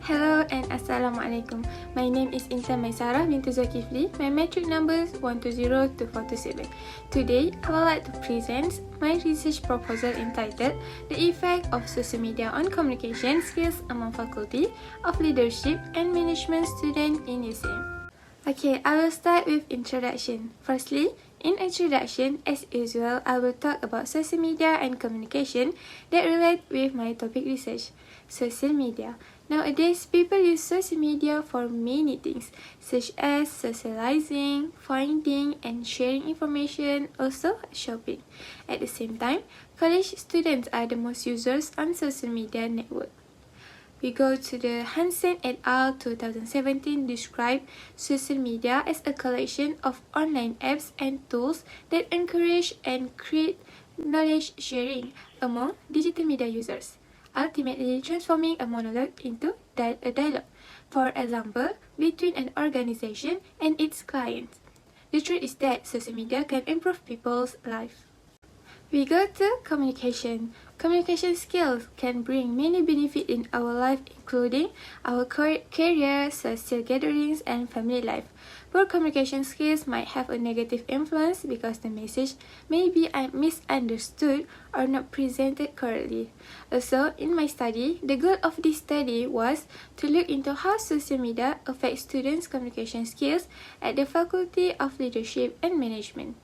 Hello and Assalamualaikum. My name is Intan Maisarah Binti Zolkifli. My metric number is 120 to 427. Today, I would like to present my research proposal entitled The Effect of Social Media on Communication Skills among Faculty of Leadership and Management Students in USM. Okay, I will start with introduction. Firstly, in introduction, as usual, I will talk about social media and communication that relate with my topic research. Social media. Nowadays, people use social media for many things, such as socializing, finding and sharing information, also shopping. At the same time, college students are the most users on social media network. We go to the Hansen et al. 2017 describe social media as a collection of online apps and tools that encourage and create knowledge sharing among digital media users, ultimately transforming a monologue into a dialogue, for example, between an organization and its clients. The truth is that social media can improve people's lives. We go to communication. Communication skills can bring many benefits in our life, including our career, social gatherings, and family life. Poor communication skills might have a negative influence because the message may be misunderstood or not presented correctly. Also, in my study, the goal of this study was to look into how social media affects students' communication skills at the Faculty of Leadership and Management.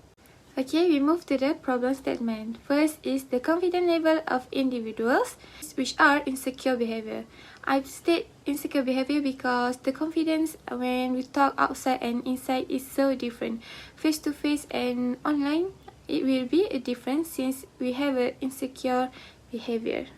Okay, we move to the problem statement. First is the confidence level of individuals, which are insecure behavior. I've stated insecure behavior because the confidence when we talk outside and inside is so different. Face to face and online, it will be a difference since we have an insecure behavior.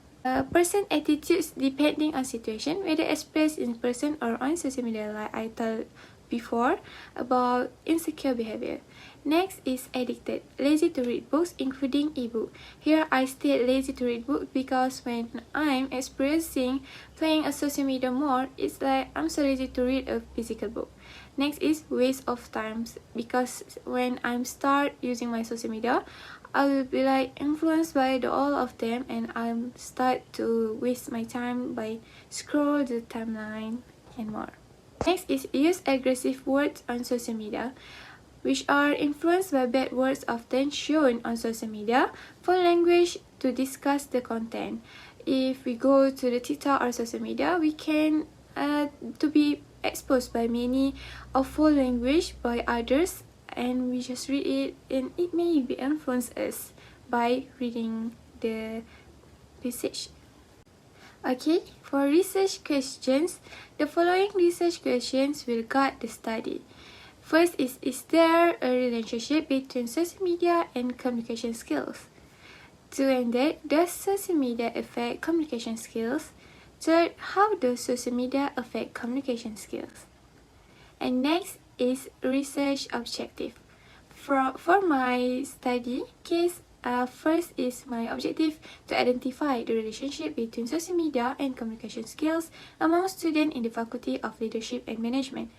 Person attitudes depending on situation, whether expressed in person or on social media, like I told before about insecure behavior. Next is addicted, lazy to read books including ebook. Here I state lazy to read books because when I'm experiencing playing a social media more, it's like I'm so lazy to read a physical book. Next is waste of time, because when I'm start using my social media, I will be like influenced by all of them and I'm start to waste my time by scroll the timeline and more. Next is use aggressive words on social media, which are influenced by bad words often shown on social media for language to discuss the content. If we go to the TikTok or social media, we can to be exposed by many of foul language by others, and we just read it and it may be influence us by reading the message. Okay, for research questions, the following research questions will guide the study. First is there a relationship between social media and communication skills? To end that, does social media affect communication skills? Third, how does social media affect communication skills? And next is research objective. For my study case, first is my objective to identify the relationship between social media and communication skills among students in the Faculty of Leadership and Management.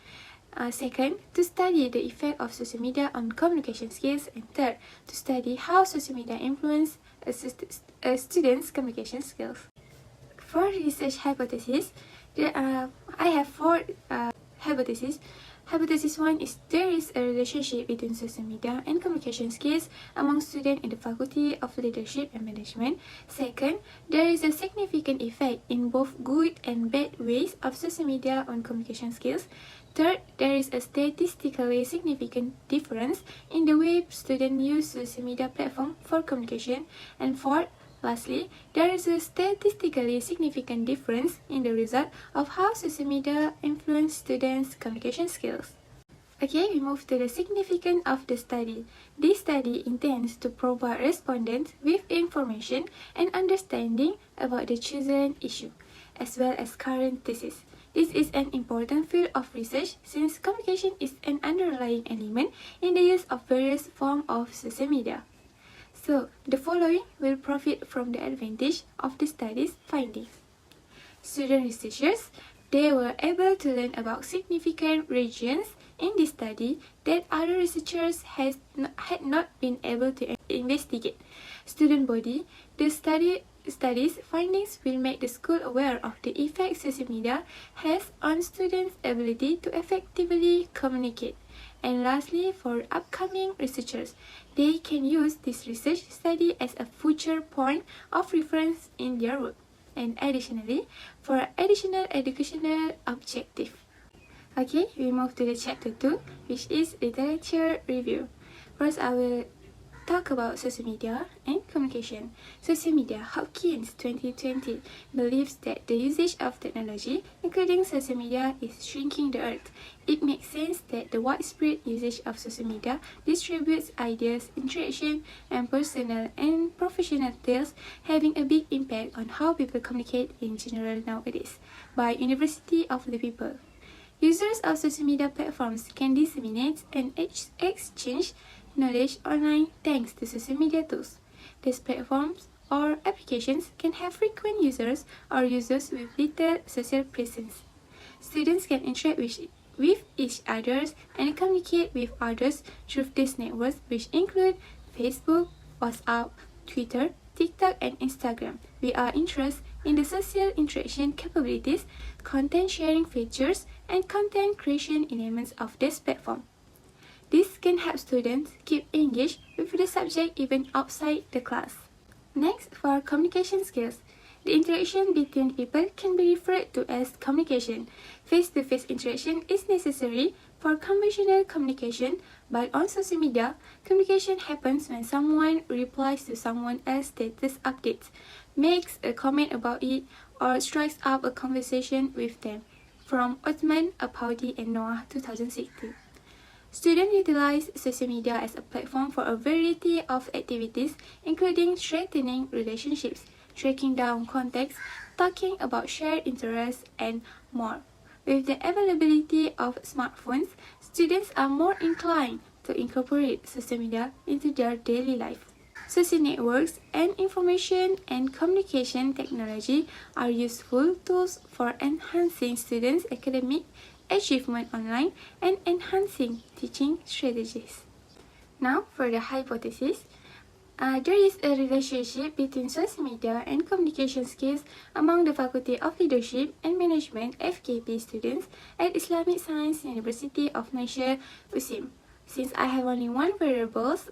Second, to study the effect of social media on communication skills. And third, to study how social media influence a student's communication skills. For research hypothesis, I have four hypotheses. Hypothesis 1 is there is a relationship between social media and communication skills among students in the Faculty of Leadership and Management. Second, there is a significant effect in both good and bad ways of social media on communication skills. Third, there is a statistically significant difference in the way students use social media platform for communication. And fourth, lastly, there is a statistically significant difference in the result of how social media influence students' communication skills. Okay, we move to the significance of the study. This study intends to provide respondents with information and understanding about the chosen issue, as well as current thesis. This is an important field of research since communication is an underlying element in the use of various forms of social media. So, the following will profit from the advantage of the study's findings. Student researchers, they were able to learn about significant regions in this study that other researchers had not been able to investigate. Student body, the study studies findings will make the school aware of the effect social media has on students' ability to effectively communicate. And lastly, for upcoming researchers, they can use this research study as a future point of reference in their work. And additionally, for additional educational objective. Okay, we move to the chapter 2, which is literature review. First, I will talk about social media and communication. Social media, Hopkins 2020 believes that the usage of technology, including social media, is shrinking the earth. It makes sense that the widespread usage of social media distributes ideas, interaction, and personal and professional details, having a big impact on how people communicate in general nowadays. By University of the People. Users of social media platforms can disseminate and exchange knowledge online thanks to social media tools. These platforms or applications can have frequent users or users with little social presence. Students can interact with each other and communicate with others through these networks, which include Facebook, WhatsApp, Twitter, TikTok, and Instagram. We are interested in the social interaction capabilities, content sharing features, and content creation elements of this platform. This can help students keep engaged with the subject even outside the class. Next, for communication skills. The interaction between people can be referred to as communication. Face-to-face interaction is necessary for conventional communication, but on social media, communication happens when someone replies to someone else's status updates, makes a comment about it, or strikes up a conversation with them. From Othman Apaudi and Noah 2016. Students utilize social media as a platform for a variety of activities, including strengthening relationships, tracking down contacts, talking about shared interests, and more. With the availability of smartphones, students are more inclined to incorporate social media into their daily life. Social networks and information and communication technology are useful tools for enhancing students' academic achievement online and enhancing teaching strategies. Now, for the hypothesis. There is a relationship between social media and communication skills among the Faculty of Leadership and Management FKP students at Islamic Science University of Malaysia, USIM. Since I have only one variables,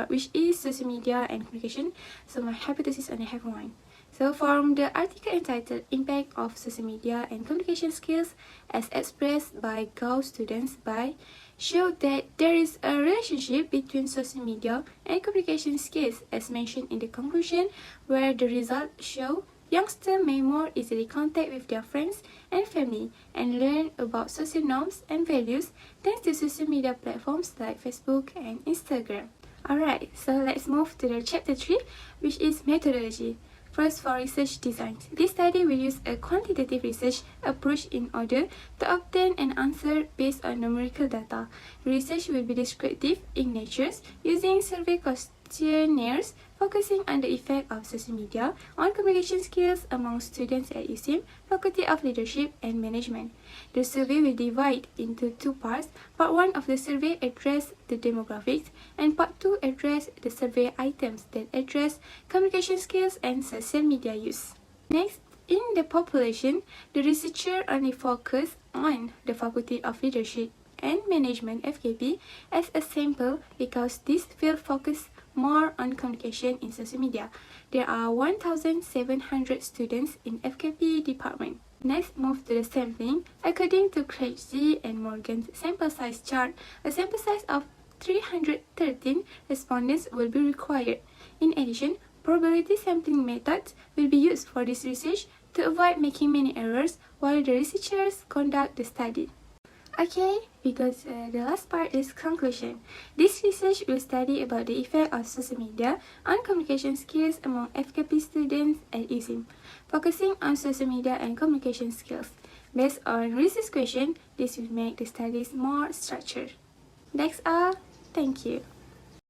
which is social media and communication, so my hypothesis only have one. So from the article entitled Impact of Social Media and Communication Skills as expressed by Gao students by showed that there is a relationship between social media and communication skills as mentioned in the conclusion, where the results show youngsters may more easily contact with their friends and family and learn about social norms and values thanks to social media platforms like Facebook and Instagram. Alright, so let's move to the chapter 3, which is methodology. First, for research design. This study will use a quantitative research approach in order to obtain an answer based on numerical data. Research will be descriptive in nature, using survey questionnaires focusing on the effect of social media on communication skills among students at USIM, Faculty of Leadership and Management. The survey will divide into two parts. Part 1 of the survey address the demographics, and Part 2 address the survey items that address communication skills and social media use. Next, in the population, the researcher only focused on the Faculty of Leadership and Management FKP as a sample because this field focused more on communication in social media. There are 1,700 students in FKP department. Next, move to the sampling. According to Craig G. and Morgan's sample size chart, a sample size of 313 respondents will be required. In addition, probability sampling methods will be used for this research to avoid making many errors while the researchers conduct the study. Okay, because the last part is conclusion. This research will study about the effect of social media on communication skills among FKP students at USIM, focusing on social media and communication skills. Based on research question, this will make the studies more structured. That's all. Thank you.